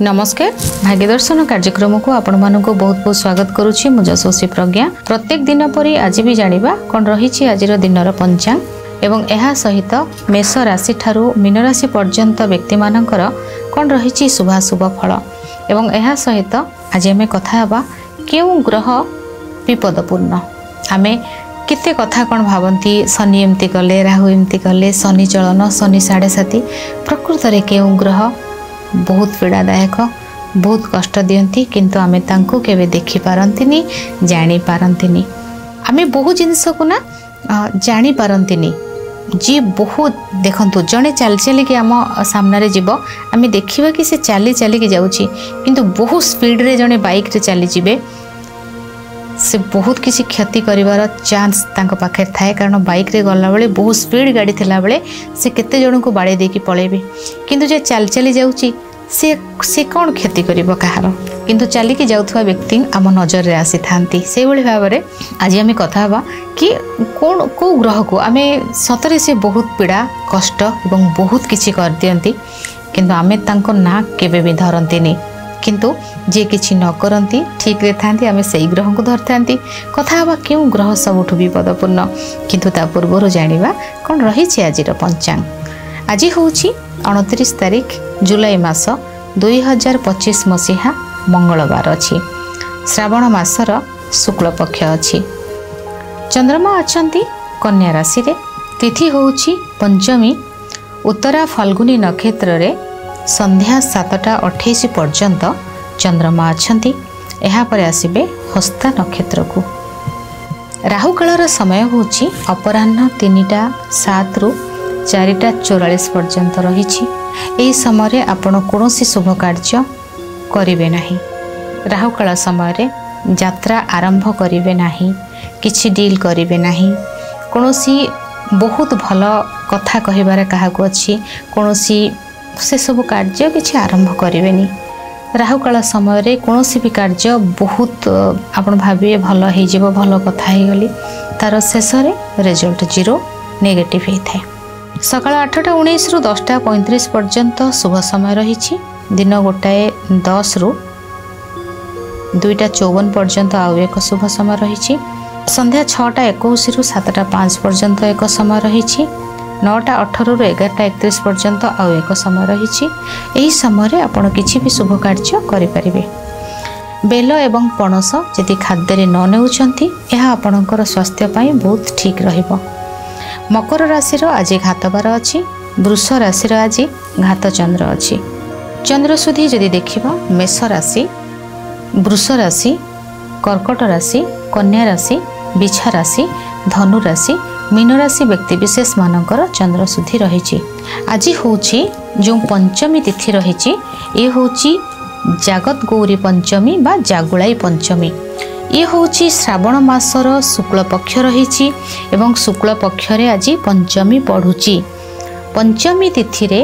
नमस्कार भाग्यदर्शन कार्यक्रम को आपण मानक बहुत बहुत स्वागत करुच्ची मु यशस्वी प्रज्ञा। प्रत्येक दिन परी आज भी जानिबा कोन रही आज दिन पंचांग एवं यह सहित मेष राशि ठारू मीन राशि पर्यंत व्यक्ति मानकर कोन रही शुभाशुभ फल एवं यह सहित आज आम कथा हेबा केउ ग्रह विपदपूर्ण आमे केते कथा कौन भावती शनि एमती कले राहु एमती कले शनि चलन शनि 7.5 प्रकृत रे केउ ग्रह बहुत पीड़ादायक बहुत कष्ट दियंती किंतु आमे तांको केवे देखि पारंतिनी जानी पारंतिनी आमे बहुत जिनस को ना जानी पारंतिनी जी बहुत देखंतु जने चल चली के आम सामने रे जीव आमे देखिबा कि से चली चली के जाउची किंतु बहुत स्पीड रे जने बाइक रे चली जिबे से बहुत किसी क्षति करिवार चांस तांको पाखे थाए कारण बाइक रे गला बेले बहुत स्पीड गाड़ी थिला बेले से केते जण को बाड़े देकी पळेबे किंतु जे चल चली जाउची से कौन क्षति करिवो कहार किंतु चली के जाउथवा व्यक्ति आम नजर रे आसी थांती से भली भाव रे आज आमे कथा हबा कि कोन को ग्रह को आमे सतरे से बहुत पीड़ा कष्ट एवं बहुत किछि कर दियंती किंतु आमे तांको ना केबे भी धरंतीनी किंतु जे किछि न करंती ठीक रे थांती आमे सेई ग्रह को धरथांती कथा हबा केउ ग्रह सबुठु विपदपूर्ण किंतु ता पूर्व जानिबा कोन रही छि आजिर पंचांग। आज होउछि 29 तारिख जुलाई मास 2025 मसीहा मंगलवार अछि श्रावण मासर शुक्ल पक्ष अछि चंद्रमा अछंती कन्या राशि रे तिथि होउछि पंचमी उत्तरा फाल्गुनी नक्षत्र रे संध्या 7:28 पर्यंत चंद्रमा अछंती एहा परे आसीबे हस्ता नक्षत्र को राहु कालर समय होउछि अपराह्न 3:07 रु 4:44 पर्यंत रहिछि एही समय रे आपण कोनोसी शुभ कार्य करिवे नाही राहु काल समय रे यात्रा आरंभ करिवे नाही किछि डील करिवे नाही कोनोसी बहुत भलो कथा कहिबार काहाको अछि कोनोसी से सब कार्य किछि आरंभ करिवेनी राहु काल समय रे कोनोसी भी कार्य बहुत आपण भाबिए भलो हे जेबो भलो कथा हे गली तार शेष रे रिजल्ट 0 नेगेटिव हे थाए सकाळ 8:19 रु 10:35 पर्यंत शुभ समय रहिछि दिन 1:10 रु 2:54 पर्यंत आउ एक शुभ समय रहिछि संध्या 6:21 रु 7:05 पर्यंत एक समय रहिछि 9:18 रु 11:31 पर्यंत आउ एक समय रहिछि एही समय रे आपण किछि भी शुभ कार्य करि परिबे बेल एवं पणस यदि खाद्य रे न नेउछंती एहा आपणकर स्वास्थ्य पई बहुत ठीक रहिबो मकर राशि रो आज घातबार अछि वृष राशि रो आज घात चंद्र अछि चंद्र सुधी यदि देखिबा मेष राशि वृष राशि कर्कट राशि कन्या राशि बिछा राशि धनु राशि मीन राशि व्यक्ति विशेष मानकर चंद्र सुधी रही आज हूँ जो पंचमी तिथि रही ये हूँ जागत गौरी पंचमी बा जागुलाई पंचमी ये हूँ श्रावण मासर शुक्ल पक्ष रही एवं शुक्ल पक्ष रे आज पंचमी पढ़ुची पंचमी तिथि रे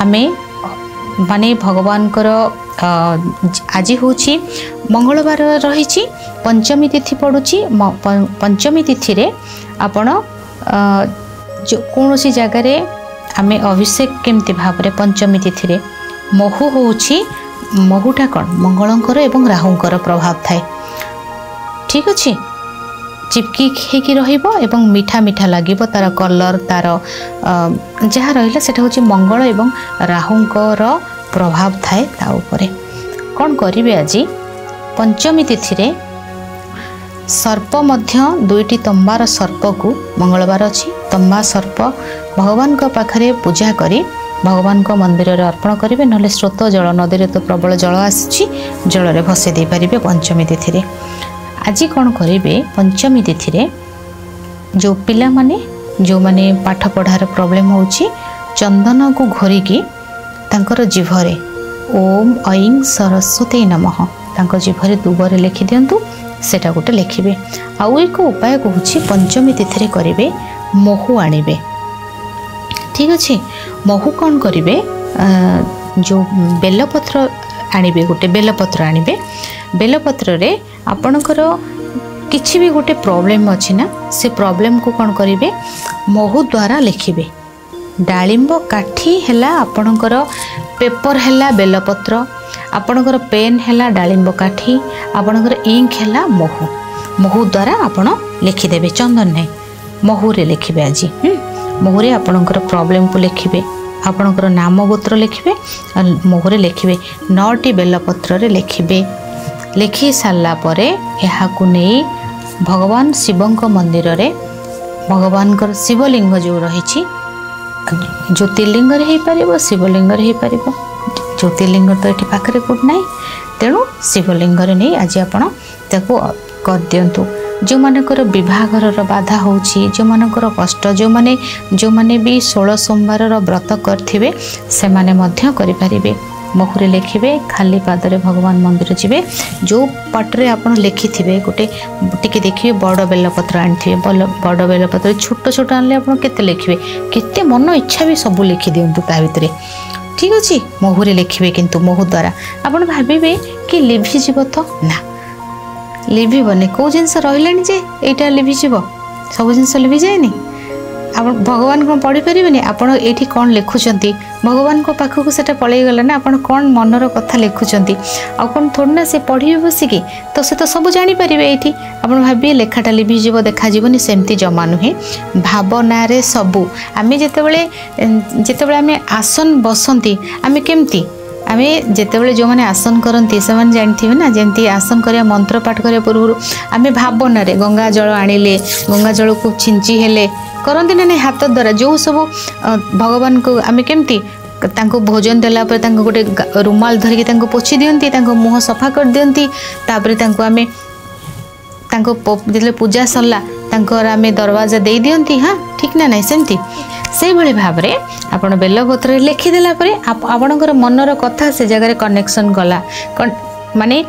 आमे माने भगवान आज हूँ मंगलवार रही पंचमी तिथि पड़ुची पंचमी तिथि रे आपण जो कौन सी जगार आमे अभिषेक केमती भाव रे पंचमी तिथि रे महु होउछि महुटा कौन मंगलंकर एवं राहुंकर प्रभाव थाए ठीक अच्छे चिपकी हेकी रहिबो एवं मीठा मीठा लागिबो तार कलर तार जहाँ रहिला सेटा होछि मंगल एवं राहुंकर प्रभाव थाए ता उपरे कौन करिवे आज पंचमी तिथि रे सर्प मध्य 2टी तंबार सर्प को मंगलवार अच्छी तंबा सर्प भगवान को पाखरे पूजा करी भगवान को मंदिर रे अर्पण करेंगे ना स्रोत जल नदी रे तो प्रबल जल आसी जल रे भसे दे पारिबे पंचमी तिथि रे आज कौन करेंगे पंचमी तिथि रे जो पिला माने जो माने पाठ पढ़ार प्रॉब्लम होउची चंदन को घोरिकी तांकर जीभरे ओम ऐं सरस्वती नमः तांकर जीभरे दुबरे लिखि दियंतु सेटा गोटे लिखिबे आउ एक उपाय कहूँ पंचमी तिथि रे करेंगे महु आनिबे ठीक अच्छे महु कौन करेंगे जो बेलपत्र आनिबे गोटे बेलपत्र आनिबे बेलपत्र रे आपणकर किछि भी गोटे प्रॉब्लम अच्छी ना से प्रॉब्लम को कौन करेंगे महु द्वारा लिखिबे डालिंब काठी है आपणकर पेपर है बेलपत्र आपणकर पेन है डालिंब काठी आपणकर इंक है महू महू द्वारा आपण लिखिदेवे चंदन नहीं महूरे लिखिबे आज महूरे आपणकर प्रॉब्लम को लिखिबे आपणकर नाम गोत्र लिखिबे महूरे लिखिबे 9टी बेलपत्र रे लिखिबे लिखि सारा परे एहाकु नहीं भगवान शिवंक मंदिर रे भगवान शिवलिंग जो रही ज्योतिर्लिंग रे पारिबो शिवलिंग रे पारिबो ज्योतिर्लिंग तो ये पाखे कौट ना तेणु शिवलिंग नहीं आज आप कर दिंतु जो मानकर विवाहर बाधा होची जो मानकर कष्ट जो माने भी 16 सोमवार व्रत करेंगे से माने मध्य करें महूरे लिखिबे खाली पादरे भगवान मंदिर जीवे जो पटरे आप लिखिथे गोटे टिके देखिए बड़ बेलपत्र आनी बड़ बेलपत्र छोट छोट आनले आप केते लिखिबे केते मन इच्छा भी सब लिखि दिंतु ता भितरे ठीक अच्छे महूरे लिखिबे किंतु महू द्वारा आपन भाबिबे कि लिभिजीव तो ना लिभबनी कौ जिनस रही जे यहाँ लिभिजीव सब जिनस लिभि जाए आप भगवान कौन पढ़ी पारे आपड़ ये कौन लिखुंट भगवान को पाखक से पलैगला ना आप कौन मनर कथा लिखुंट आ कौन थोड़ी ना से पढ़े बसिकी तो से तो सब जानीपर ये आप भाविए लेखाटा लिभिजीव देखाजीवनी सेमती जमा नुहे भावना सबू आम जिते आम आसन बसती आम केमती आमे जितेबाला जो मैंने आसन करती से जानते ना जमी आसन कर मंत्र पाठ करने पूर्व आम भावना गंगा जल आनिले गंगा जल को छिंची हेले करती ना नहीं हाथ द्वारा जो सब भगवान को आम केमती भोजन देला गोटे रुमाल धरिकी पोछि दियंती मुह सफा कर दियंती आम जो पूजा सरला आम दरवाजा दे दियंती हाँ ठीक ना नहीं सेमती से भाई भाव में आप बेलपत्र लिखिदेला आपणकर मनर कथा से जगह कनेक्शन गला माने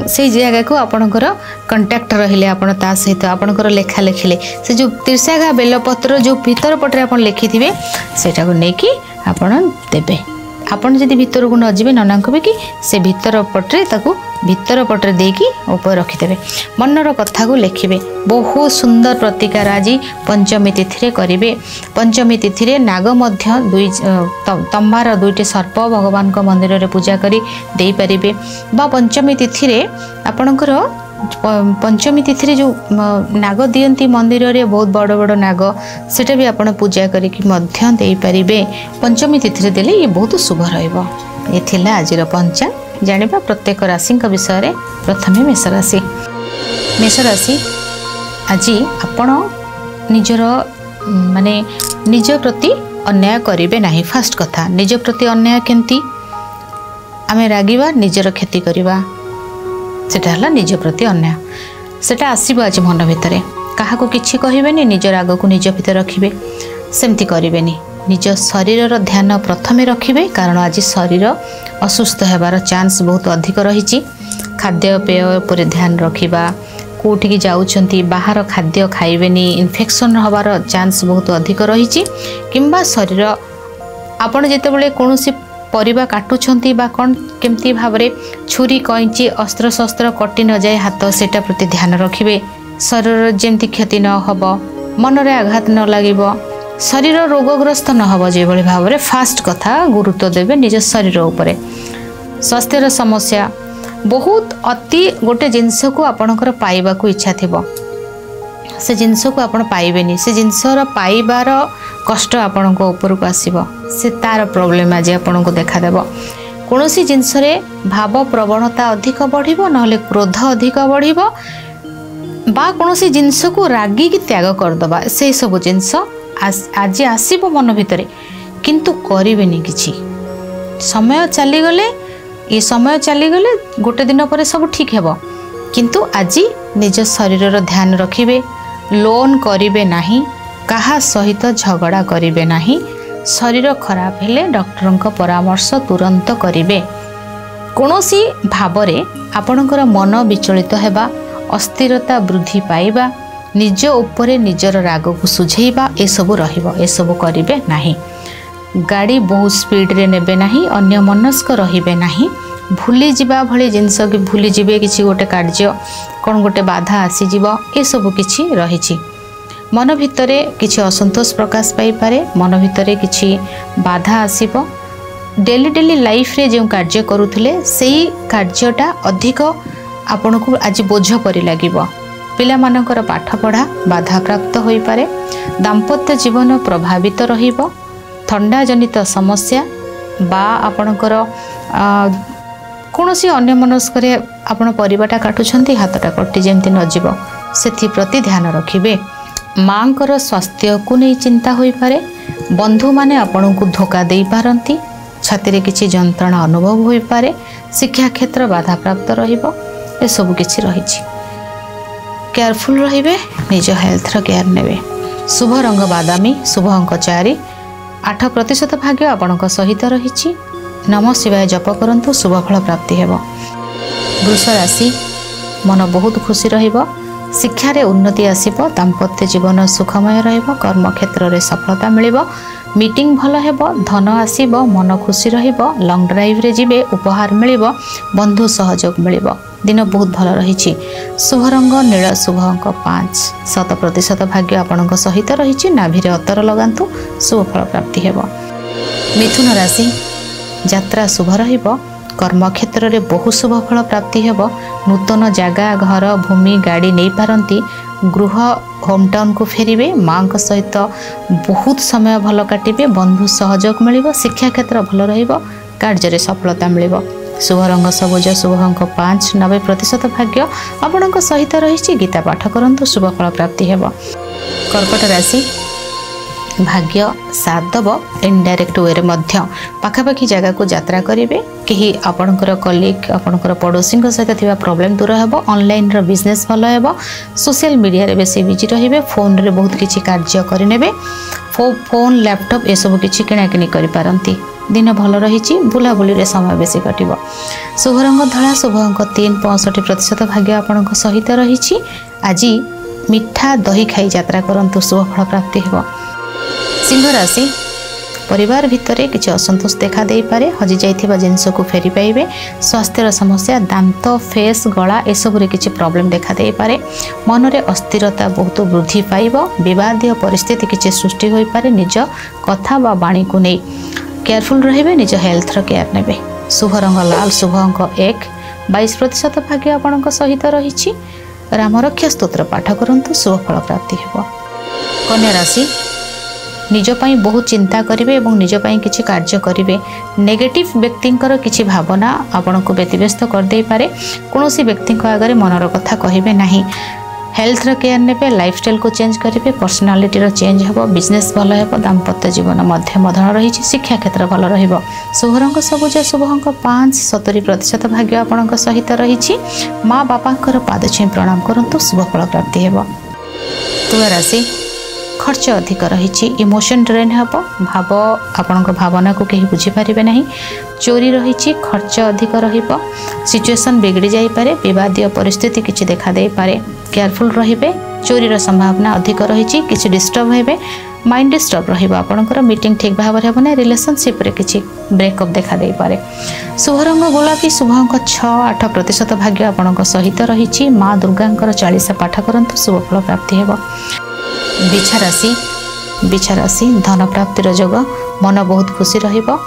से जगह को आपणकर कंटाक्ट रहिले आपण ता सहित आपणकर लेखा लिखिले से जो तीर्षाघा बेलपत्र जो भीतर पटरे आप लिखिथे सेटा को लेकिन आपण देबे आपण जदि भीतर को न जीवे नना कहे कि से भीतर पटरे देकी ऊपर रखिदेवे मनर कथा को लिखिबे बहुत सुंदर प्रतिकार आज पंचमी तिथि करेंगे पंचमी तिथि नाग मध्य दुई तंबार 2टी सर्प भगवान को मंदिर रे पूजा करी दे पारिबे बा पंचमी तिथि आपणकर पंचमी तिथि जो नाग दियंती मंदिर रे बहुत बड़ बड़ नाग सेटा भी आपण पूजा करिक मध्य दे पारिबे पंचमी तिथि देले ये बहुत शुभ रहइबो ये थिला आजिर पंचांग जानिबा प्रत्येक राशि विषय रे प्रथमे मेष राशि आज आपण निजर माने निज प्रति अन्याय करिवे नाही फास्ट कथा निज प्रति अन्याय केंती आमे रागिबा निजर क्षति करिबा सेटा हला निज प्रति अन्याय सेटा आसीबो आज मन भितर काहाको किछि कहिबेनी निज राग को निज भितर रखिबे सेमती करिवेनी निज शरीर ध्यान प्रथमे रखिबे कारण आज शरीर असुस्थ हेबार चांस बहुत अधिक रही खाद्य पेय पर ध्यान रखिबा कोठिकी जाउछंती बाहर खाद्य खाइबेनी इन्फेक्शन हबार चांस बहुत अधिक रही किंबा शरीर आपण जेतेबेले कोनोसी परिबा काटुछंती बा कौन केमती भाव में छुरी कैंची अस्त्र शस्त्र कटि न जाए हाथ सेटा प्रति ध्यान रखिबे शरीर जेमती क्षति न हब मनरे आघात न लागिबो शरीर रोगग्रस्त न हब जे भली भाव में फास्ट कथा गुरुत्व देवे निज शरीर उपरे स्वास्थ्यर समस्या बहुत अति गोटे जिनस को आपणकर पाइबा को इच्छा थिबो से जिनस को आपण पाइबेनी से जिनसर पाइबार कष्ट आपण को ऊपर को आसीबो से तार प्रॉब्लम आज आपण को देखा देबो कोनोसी जिनस रे भाव प्रवणता अधिक बढ़िबो नहले क्रोध अधिक बढ़िबो बा कोनोसी जिनस को रागी की त्याग कर दबा से सब जिनस आज आसीबो मन भितरे किंतु करिवेनी किछि समय चली गले ये समय चली गले गोटे दिन पर सब ठीक हेबो किंतु आज निज शरीर ध्यान रखिबे लोन करिवे नाही कहा सहित झगड़ा करिवे नाही शरीर खराब हेले डॉक्टर का परामर्श तुरंत करिवे कोनोसी भावरे आपणकर मन विचलित हेबा अस्थिरता वृद्धि पाइबा निज उपरे निजर राग को सुझेइबा ए सब रहिबो ए सब करिवे नाही गाड़ी बहुत स्पीड रे नेबे नाही अन्य मनस्क रहिबे नाही भूली जिबा भली जिनस कि भूली जिबे किछि गोटे कार्य कोन गोटे बाधा आसी जिवो ए सब किछि रहिछि मन भितर किसी असंतोष प्रकाश पाई पारे, मन भितर किसी बाधा आसीबो। डेली डेली लाइफ रे जो कार्य करुले से कार्यटा अधिक आपण को आज बोझ परि लागिबो। पिला मानकर पाठ पढ़ा बाधा प्राप्त होई पारे। दाम्पत्य जीवन प्रभावित रहिबो। थंडा जनित समस्या बा आपणकर कौनसी अन्य मनस्करे आपण परिवाटा काटुछंती हाथटा कटि जेमती न जीव सेथि प्रति ध्यान रखिबे। मांकर स्वास्थ्य को नहीं चिंता होई पारे। बंधु माने आपण को धोखा देई पारंती। छाती रे किछि जंत्रणा अनुभव होई पारे। शिक्षा क्षेत्र बाधा प्राप्त रहिबो। ए सब किछि रहिछि। केयरफुल रहिबे। निज हेल्थ रो केयर नेबे। शुभ रंग बादामी, शुभ अंक 4। 8% भाग्य आपणक सहित रहिछि। नमः शिवाय जप करंतु, शुभ फल प्राप्ति हेबो। वृष राशि, मन बहुत खुशी रहिबो। शिक्षा रे उन्नति आसीबो। दाम्पत्य जीवन सुखमय रहिबो। कर्म क्षेत्र रे सफलता मिलिबो। मीटिंग भल हेबो। धन आसीबो। मन खुशी रहिबो। लॉन्ग ड्राइव रे जिबे, उपहार मिलिबो। बंधु सहयोग मिलिबो। दिन बहुत भल रहिछि। शुभ रंग नील, शुभ अंक 5। 100% भाग्य आपणक सहित रहिछि। नाभि रे अतर लगांतु, शुभ फल प्राप्ति हेबो। मिथुन राशि, यात्रा शुभ रहिबो। कर्म क्षेत्र रे बहु शुभ फल प्राप्ति हेबो। नूतन जगह, घर, भूमि, गाड़ी नहीं पारंती। गृह होम टाउन को फेरिबे। मां को सहित बहुत समय भल काटिबे। बंधु सहयोग मिलिबो। शिक्षा क्षेत्र भल रहिबो। कार्य रे सफलता मिलिबो। शुभ रंग सबुज, शुभ अंक 5। 90% भाग्य आपणक सहित रहिछि। गीता पाठ करंतु, शुभ फल प्राप्ति हेबो। कर्कट राशि, भाग्य साथ दब। इनडायरेक्ट वे रे मध्य पाखापाखि जगह को यात्रा करेंगे। कहीं आपणकर कलीग, आपणकर पड़ोसी सहित थिबा प्रॉब्लम दूर हेबो। ऑनलाइन रो बिजनेस भल हेबो। सोशल मीडिया रे बेसी बिजी रहिबे। फोन रे बहुत किछि कार्य करिनेबे। फोन, लैपटॉप ए सब किछि किना किनि करि पारंती। दिन भल रहिछि। बुलाबुली रे समय बेसी कटिबो। शुभ रंग धला, शुभ अंक 3। 65% भाग्य आपणक सहित रहिछि। आज मिठा दही खाई यात्रा करंतु, शुभ फल प्राप्ति हेबो। सिंह राशि, परिवार भितर किसी असंतोष देखा दे पारे। हजि जाइथिबा जिनिस को फेरी पाइबे। स्वास्थ्य समस्या, दांत, फेस, गला एसबू किसी प्रॉब्लम देखा दे पारे। मन रे अस्थिरता बहुत वृद्धि पाइबो। विवादीय परिस्थिति किसी सृष्टि होई पारे। निज कथा बा वाणी को नहीं केयरफुल रहिबे। निज हेल्थ रो केयर नेबे। शुभ रंग लाल, शुभ अंक 1। 22% भाग्य आपणक सहित रहिछि। रामरक्षा स्तोत्र पाठ करंतु, शुभ फल प्राप्ति हेबो। कन्या राशि, निज पई बहुत चिंता करिवे एवं निज पई किछि कार्य करिवे। नेगेटिव व्यक्तिंकर किछि भावना आपन को व्यतिव्यस्त कर दे पारे। कोनोसी व्यक्ति को आगे मनर कथा कहिबे नाही। हेल्थ रो केयर नेबे। लाइफस्टाइल को चेंज करिवे। पर्सनालिटी रो चेंज हेबो। बिजनेस भल हेबो। दाम्पत्य जीवन मध्यम धन रहिछि। शिक्षा क्षेत्र भल रहिबो। शुभ रंग सबुज, शुभ अंक 5। 70% भाग्य आपनक सहित रहिछि। माँ बापांकर पाद छुई प्रणाम करंतु, शुभ फल प्राप्ति हेबो। तुला राशि, खर्च अधिक रही। इमोशन ड्रेन हेबो। भाव आपणक भावना को कहीं बुझीपारे ना। चोरी रही। खर्च अधिक रहिबो। सिचुएशन बिगड़ी जाई पारे। विवादीय परिस्थिति किछि देखा दे पारे। केयरफुल रहिबे। चोरीर संभावना अधिक रही। किछि डिस्टर्ब हेबे। माइंड डिस्टर्ब रहिबो। आपणकर मीटिंग ठीक भाव रे हेबो ना। रिलेशनशिप रे किछि ब्रेकअप देखा दे पारे। शुभ रंग गोलापी, शुभ अंक 6। 8% भाग्य आपणक सहित रही। माँ दुर्गांकर 40 पाठ करंतु, शुभ फल प्राप्ति हेबो। बिछा राशि, धन प्राप्तिर योग। मन बहुत खुशी रहिबो।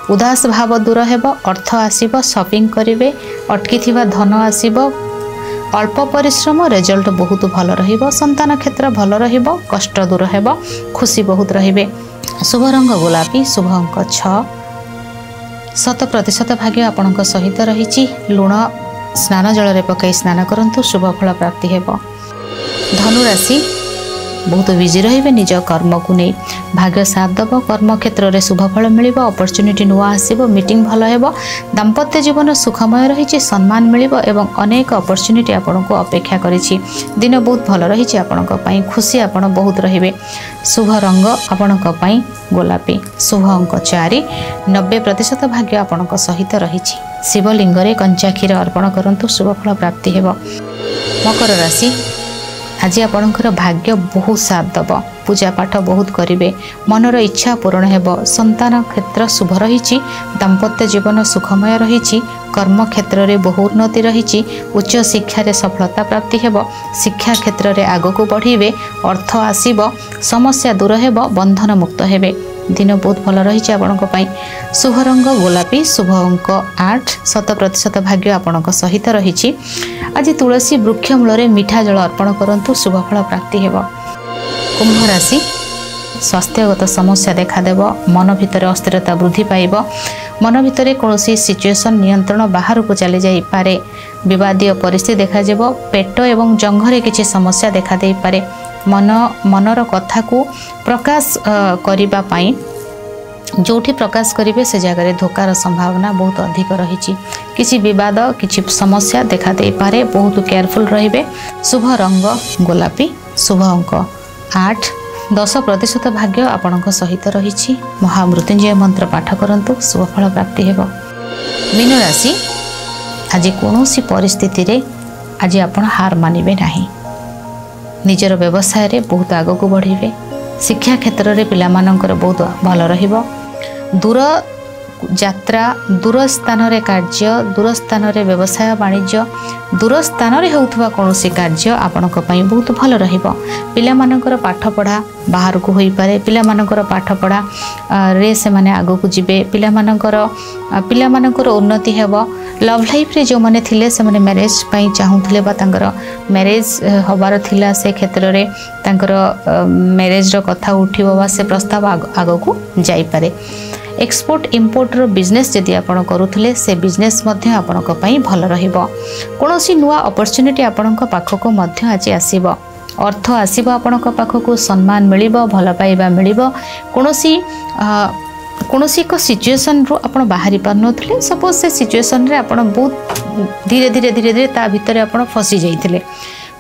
उदास भाव दूर हेबो। अर्थ आसीबो। शॉपिंग करिवे। अटकी थिबा धन आसीबो। अल्प परिश्रम, रिजल्ट बहुत भल रहिबो। संतान क्षेत्र भल रहिबो। कष्ट दूर हेबो। खुशी बहुत रहिबे। शुभ रंग गोलापी, शुभ अंक 6। 100% भाग्य आपणक सहित रहिछि। लुण स्नान जल रे पकाई स्नान करंतु, शुभ फल प्राप्ति हेबो। धनु राशि, बहुत बिजी रहिबे। निज कर्म को नहीं भाग्य साथ दब। कर्म क्षेत्र में शुभ फल मिलिबो। अपॉर्चुनिटी नुआ आसीबो। मीटिंग भल हेबो। दाम्पत्य जीवन सुखमय रही। सम्मान मिलिबो एवं अनेक अपॉर्चुनिटी आपन को अपेक्षा करिछि। दिन बहुत भल रही। आपणक पई खुशी आपन बहुत रहिबे। शुभ रंग आपणक पई गोलापी, शुभ अंक 4। 90% भाग्य आपणक सहित रहिछि। शिवलिंग रे कंचा क्षीर अर्पण करंतु, शुभ फल प्राप्ति हेबो। मकर राशि, आज आपणकर भाग्य बहुत साथ दब। पूजा पाठ बहुत करिवे। मनर इच्छा पूरण हेबो। संतान क्षेत्र शुभ रही। दाम्पत्य जीवन सुखमय रही। कर्म क्षेत्र में बहु उन्नति रही। उच्च शिक्षा रे सफलता प्राप्ति हेब। शिक्षा क्षेत्र में आगक बढ़े। अर्थ आसीब। समस्या दूर हेब। बंधन मुक्त हेबे। दिन बहुत भल रही आपण शुभ रंग गोलापी। शुभ अंक 8। 100% भाग्य आपण सहित रही। आज तुलसी वृक्ष मूल मीठा जल अर्पण करंतु शुभ फल प्राप्ति हेब। कुंभ राशि स्वास्थ्यगत समस्या देखादेव। मन भितर अस्थिरता वृद्धि पाइब। मन भितर कौन सिचुएशन नियंत्रण बाहर को चली जाई पारे। विवादीय परिस्थिति देखा पेट एवं जंघरे किसी समस्या देखा दे पारे। मनर कथा को प्रकाश करिबा पाई जोठी प्रकाश करेंगे से जगह धोकार संभावना बहुत अधिक रही। किसी विवाद किसी समस्या देखा दे पारे। बहुत केयरफुल रहिबे। शुभ रंग गोलापी। शुभ अंक 8। 10% भाग्य आपण सहित रही। महामृत्युंजय मंत्र पाठ करंतु शुभ फल प्राप्ति हेब। मीन राशि आज कौन परिस्थिति रे आज आपण हार मानिबे नाही। निजर व्यवसाय रे बहुत आगक बढ़े। शिक्षा क्षेत्र में पिला मानकर बहुत भल रहिबो। दूर यात्रा दूर स्थान रे कार्य दूर स्थान रे व्यवसाय वाणिज्य दूर स्थान रे होउथबा कोनोसी कार्य आपणक पई बहुत भल रहिबो। पिला मानकर पाठ पढ़ा बाहर को होई पारे। पिला मानकर पाठ पढ़ा रे से माने आगो को जिबे। पिला मानकर उन्नति हेबो। लव लाइफ रे जो माने थिले से माने मैरिज पई चाहुथले बा तांकर मैरिज होबार थिला से क्षेत्र रे तांकर मैरिज रो कथा उठिबो बा से प्रस्ताव आगो को जाई पारे। एक्सपोर्ट इम्पोर्ट रो बिजनेस जदि आपण करूथले से बिजनेस मध्य आपणक पई भल रहिबो। कोनोसी नुआ अपॉर्चुनिटी आपणक पाखको मध्य आज आसीबो। अर्थ आसीबो आपणक पाखको। सम्मान मिलिबो। भल पाइबा मिलिबो। कोनोसी एक सिचुएशन रो आपण बाहरी पार नथले। सपोज से सिचुएशन रे आपण बहुत धीरे धीरे ता भितर आपण फसी जाइथिले।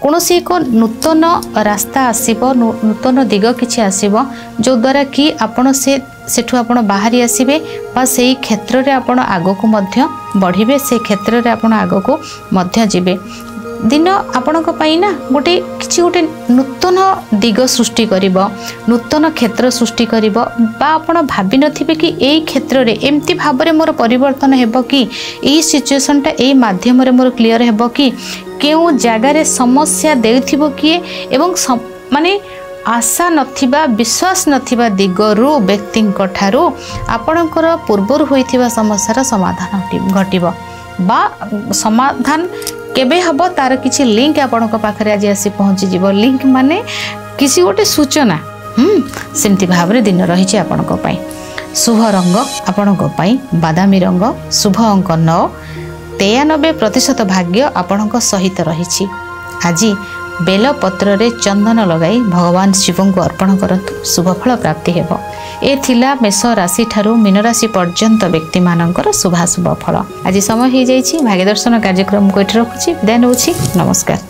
कोनोसी एक नूतन रास्ता आसीबो। नूतन दिग किछि आसीबो जो द्वारा कि आपण सेठु आपण बाहरी आसीबे बा सेही क्षेत्र रे आपण आगको मध्य बढ़िबे। से क्षेत्र रे आपण आगको मध्य जिबे। दिन आपणक पई ना गोटे नूतन दिग सृष्टि करिबो। नूतन क्षेत्र सृष्टि करिबो बा आपण भाबी नथिबे कि एई क्षेत्र रे एम्ति भाबरे मोर परिवर्तन हेबो कि एई सिचुएशन टा एई माध्यम रे मोर क्लियर हेबो कि केउ जगह रे समस्या देउथिबो कि एवं माने आशा नथिबा विश्वास नथिबा दिगरु व्यक्तिंक ठारू आपणकर पूर्वर होइथिबा समस्यार समाधान घटिबो बा समाधान केबे हबो तार किछि लिंक आपणक पाखरे आज आसी पहुंची जिवो। लिंक माने किसी गोटे सूचना सेमति भाबरे दिन रहिछि आपणक पई। शुभ रंग आपणक पई बादामी रंग। शुभ अंक 9। 93% भाग्य आपणक सहित रहिछि। आज बेल पत्र रे चंदन लगाई भगवान शिव को अर्पण करंतु शुभ फल प्राप्ति हेबो। ए थिला मेष राशि ठारू मीन राशि पर्यंत व्यक्ति मानकर शुभाशुभ फल। आज समय हो जाइछि। भाग्य दर्शन कार्यक्रम को एठी रखुछि। विदाय नउछि। नमस्कार।